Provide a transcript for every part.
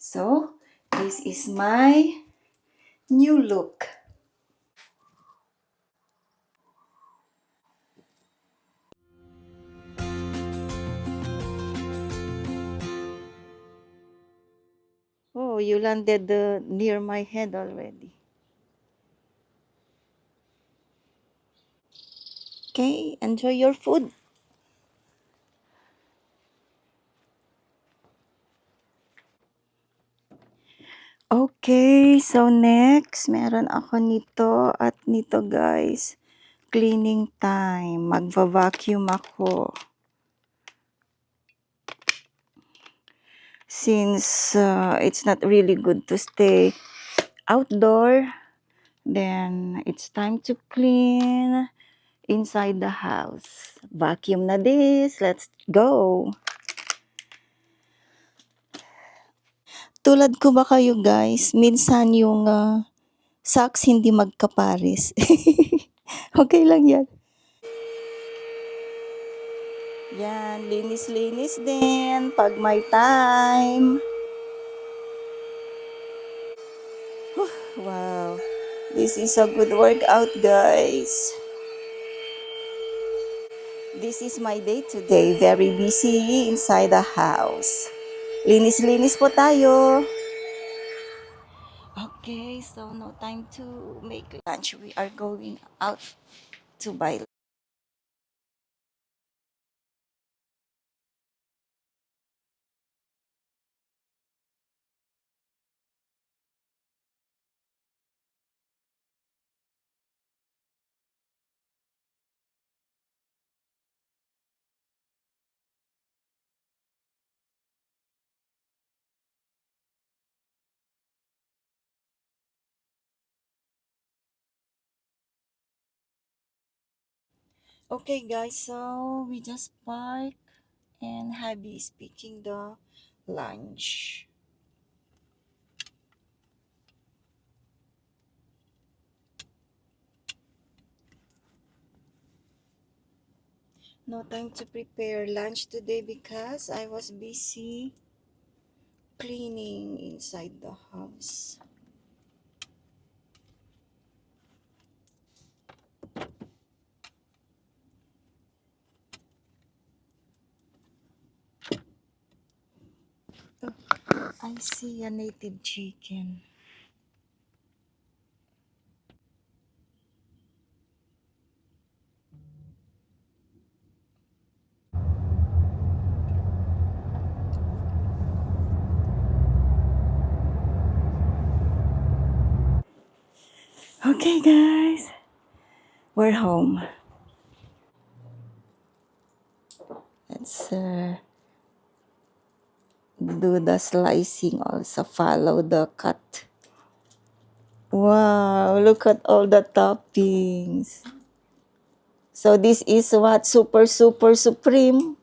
So, this is my new look. Oh, you landed near my head already. Okay, enjoy your food. Okay, so next, meron ako nito at nito guys. Cleaning time. Magva-vacuum ako. Since it's not really good to stay outdoor, then it's time to clean inside the house. Vacuum na this. Let's go. Tulad ko ba kayo guys, minsan yung socks hindi magkapares. Okay lang yan. Yan, linis-linis din pag may time. Wow, this is a good workout guys. This is my day today. Very busy inside the house. Linis-linis po tayo. Okay, so no time to make lunch. We are going out to buy. Okay guys, so we just park and hubby is picking the lunch. No time to prepare lunch today because I was busy cleaning inside the house. I see a native chicken. Okay guys, we're home. Let's do the slicing also, follow the cut. Wow, look at all the toppings. So this is what? Super supreme.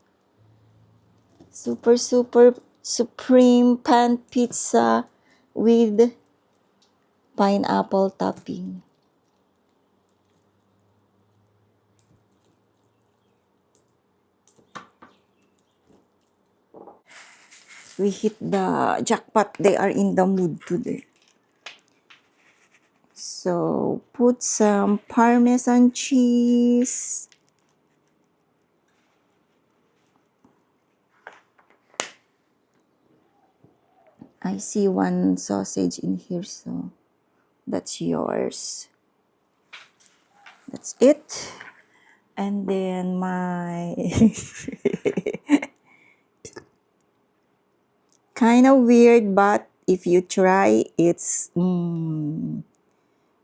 Super supreme pan pizza with pineapple topping. We hit the jackpot. They are in the mood today. So put some Parmesan cheese. I see one sausage in here, so that's yours. That's it. And then my kind of weird, but if you try, it's you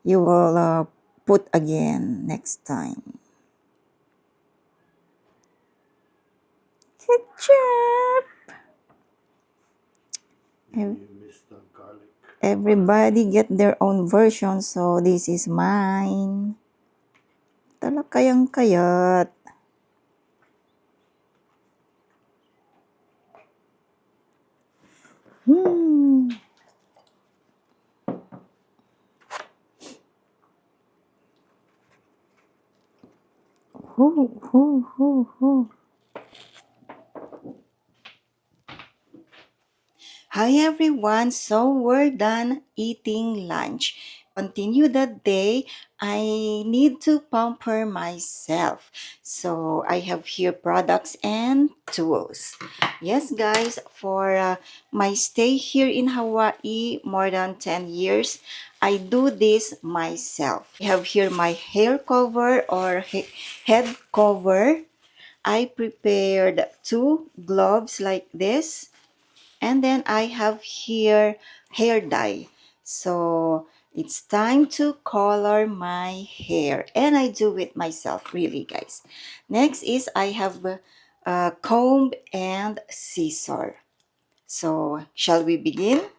will put again next time. Ketchup. Everybody get their own version, so this is mine. Talakayang kayat. Hmm. Hi everyone, so we're done eating lunch. Continue the day. I need to pamper myself. So I have here products and tools. Yes, guys, for my stay here in Hawaii more than 10 years, I do this myself. I have here my hair cover or head cover. I prepared two gloves like this, and then I have here hair dye. So it's time to color my hair. And I do it myself, really, guys. Next is I have a comb and scissor. So shall we begin?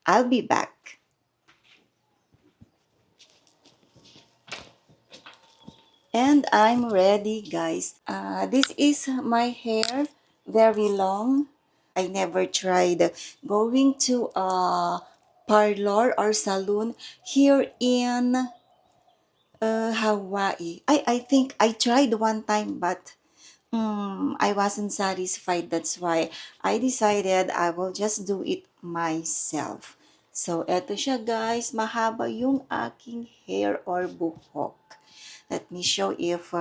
I'll be back. And I'm ready, guys. This is my hair, very long. I never tried going to a parlor or salon here in Hawaii. I think I tried one time, but I wasn't satisfied. That's why I decided I will just do it myself. So, eto siya guys. Mahaba yung aking hair or buhok. Let me show if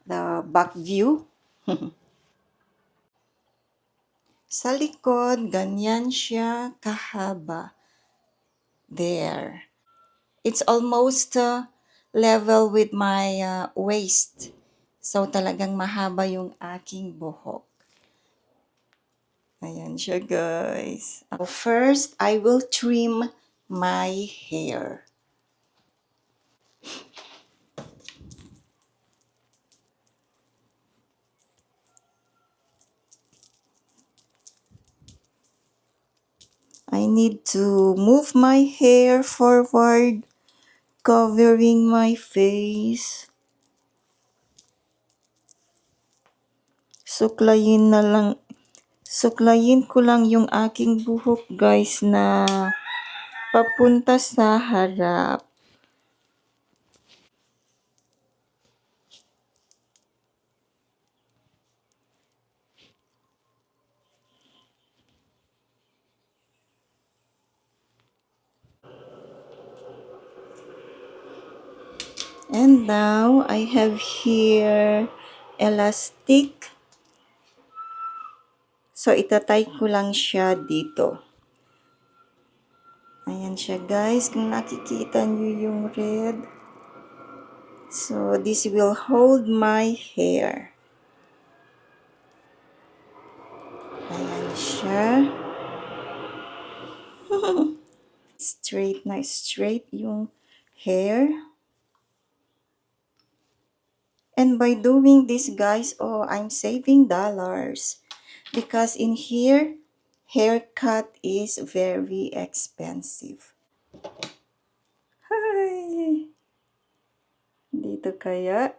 the back view. Sa likod, ganyan siya kahaba. There. It's almost level with my waist. So, talagang mahaba yung aking buhok. Ayan siya, guys. First, I will trim my hair. I need to move my hair forward, covering my face. Suklayin na lang, suklayin ko lang yung aking buhok, guys, na papunta sa harap. And now, I have here elastic. So, itatay ko lang siya dito. Ayan siya guys, kung nakikita nyo yung red. So, this will hold my hair. Ayan siya. Straight na straight yung hair. And by doing this guys, oh, I'm saving dollars. Because in here, haircut is very expensive. Hi! Dito kaya?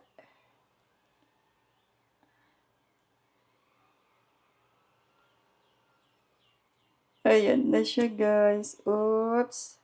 Ayan na siya guys. Oops!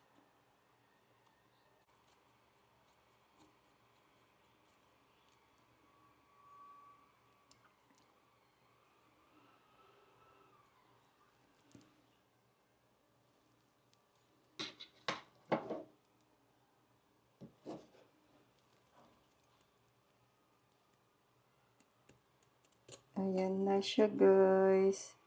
Ayan na siya guys.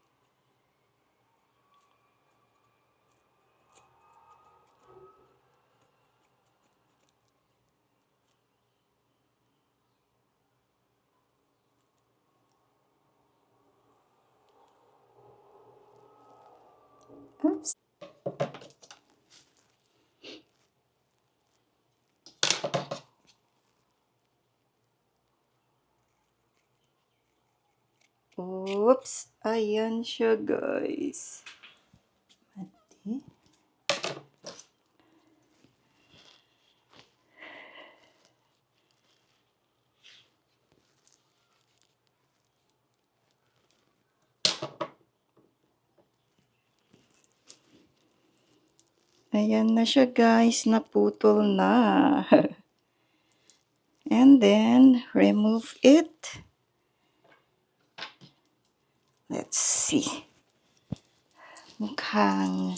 Oops! Oops! Ayan siya guys. Mati. Ayan na siya guys, naputol na. And then, remove it. Let's see. mukhang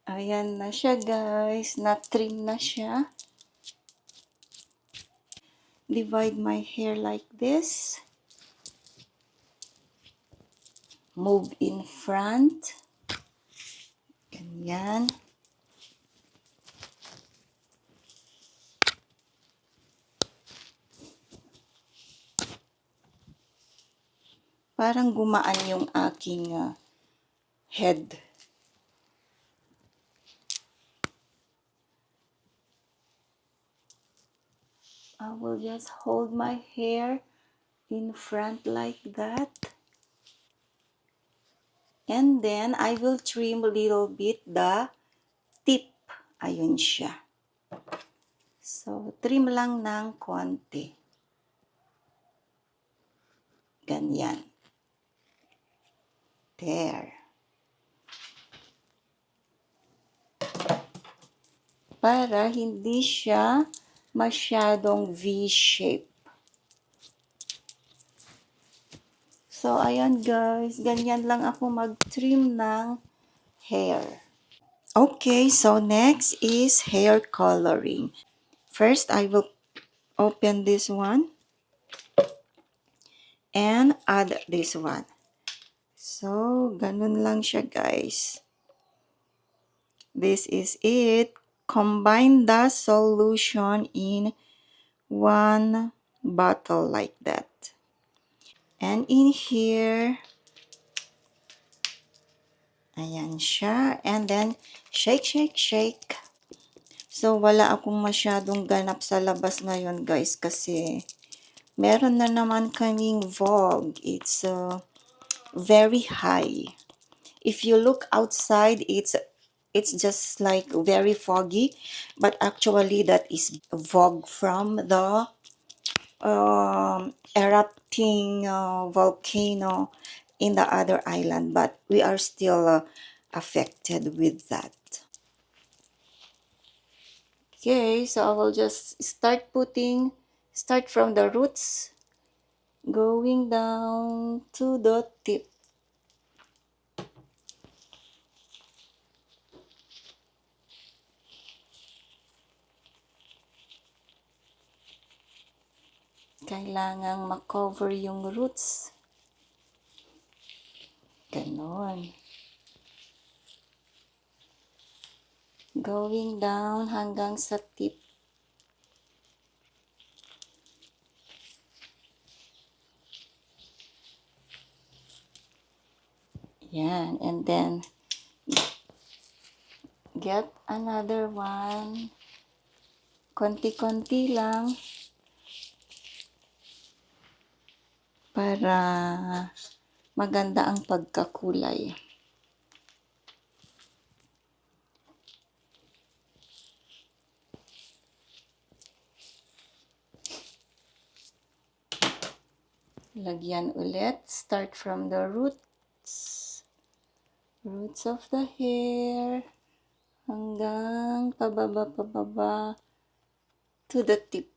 ayan na siya guys, na-trim na siya. Divide my hair like this. Move in front. Ganyan. Parang gumaan yung aking head. I will just hold my hair in front like that. And then, I will trim a little bit the tip. Ayun siya. So, trim lang ng konti. Ganyan. There. Para hindi siya masyadong V-shape. So, ayan guys. Ganyan lang ako mag-trim ng hair. Okay, so next is hair coloring. First, I will open this one and add this one. So, ganun lang siya guys. This is it. Combine the solution in one bottle like that. And in here, ayan siya. And then, shake, shake, shake. So, wala akong masyadong ganap sa labas ngayon guys kasi meron na naman kaming fog. It's very high. If you look outside, it's just like very foggy, but actually that is fog from the erupting volcano in the other island, but we are still affected with that. Okay, so I will just start from the roots, going down to the tip. Kailangang makover yung roots. Ganon. Going down hanggang sa tip. Yan. And then, get another one. Konti-konti lang. Para maganda ang pagkakulay. Lagyan ulit. Start from the roots. Roots of the hair. Hanggang pababa to the tip.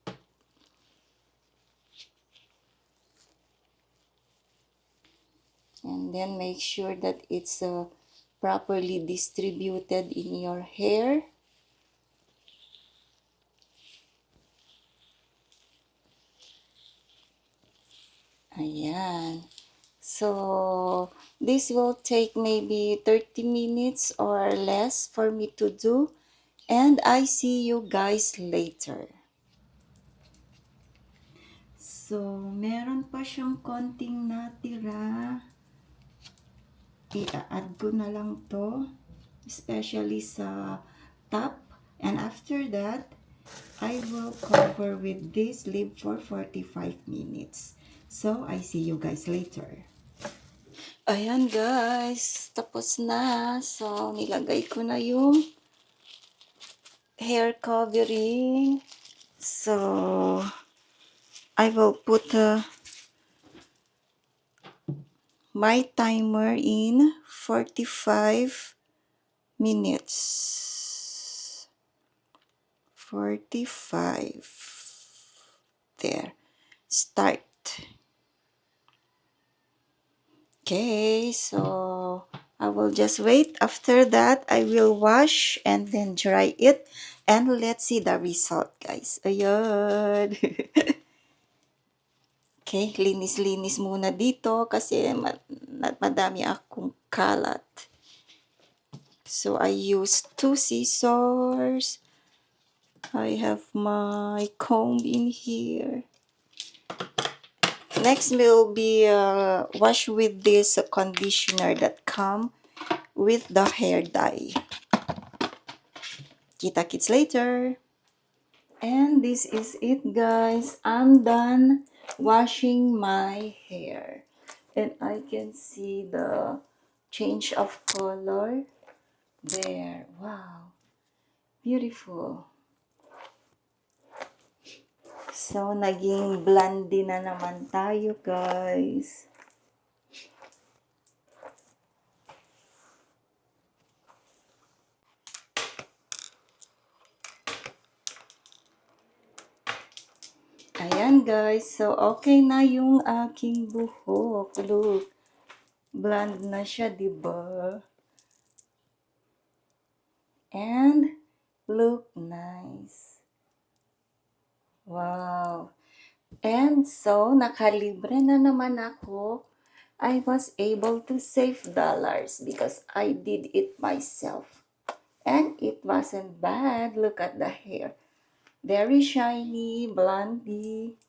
And then make sure that it's properly distributed in your hair. Ayan. So, this will take maybe 30 minutes or less for me to do. And I see you guys later. So, meron pa siyang konting natira. I-add ko na lang to, especially sa top. And after that, I will cover with this, leave for 45 minutes. So, I see you guys later. Ayan guys, tapos na. So, nilagay ko na yung hair covering. So, I will put my timer in 45 minutes. 45. There. Start. Okay, so I will just wait. After that, I will wash and then dry it. And let's see the result, guys. Ayan. Okay, linis-linis muna dito kasi madami akong kalat. So, I use 2 scissors. I have my comb in here. Next will be wash with this conditioner that come with the hair dye. Kita-kits later. And this is it, guys. I'm done washing my hair. And I can see the change of color there. Wow. Beautiful. So, naging blondie na naman tayo, guys. Ayan, guys. So, okay na yung aking buhok. Look. Blonde na siya, diba? And look nice. Wow. And so, nakalibre na naman ako. I was able to save dollars because I did it myself. And it wasn't bad. Look at the hair. Very shiny, blondie.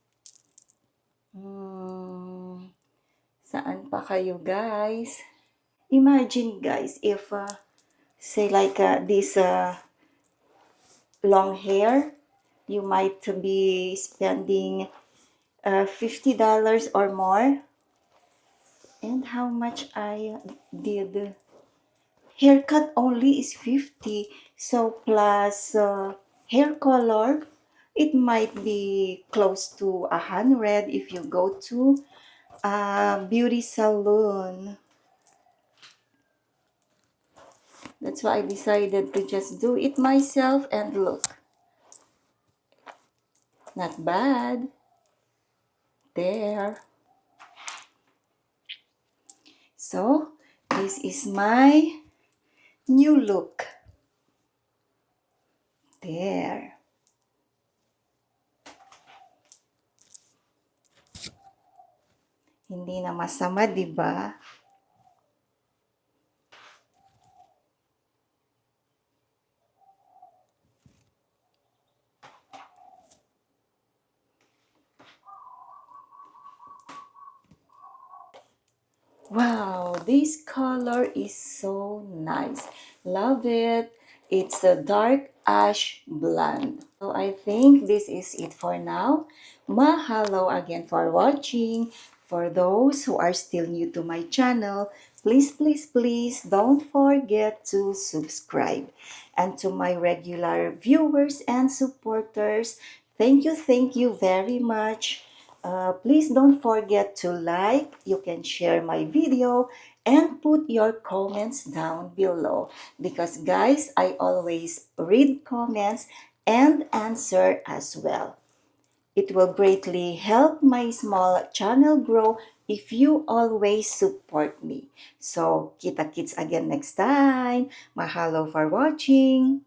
Saan pa kayo, guys? Imagine, guys, if, say like this long hair, you might be spending $50 or more. And how much I did? Haircut only is 50. So plus hair color, it might be close to 100 if you go to a beauty salon. That's why I decided to just do it myself, and look. Not bad. There. So, this is my new look. There. Hindi na masama, di ba? Wow, this color is so nice. Love it. It's a dark ash blonde. So I think this is it for now. Mahalo again for watching. For those who are still new to my channel, please, please, please don't forget to subscribe. And to my regular viewers and supporters, thank you very much. Please don't forget to like, you can share my video, and put your comments down below. Because guys, I always read comments and answer as well. It will greatly help my small channel grow if you always support me. So, kita-kits again next time. Mahalo for watching.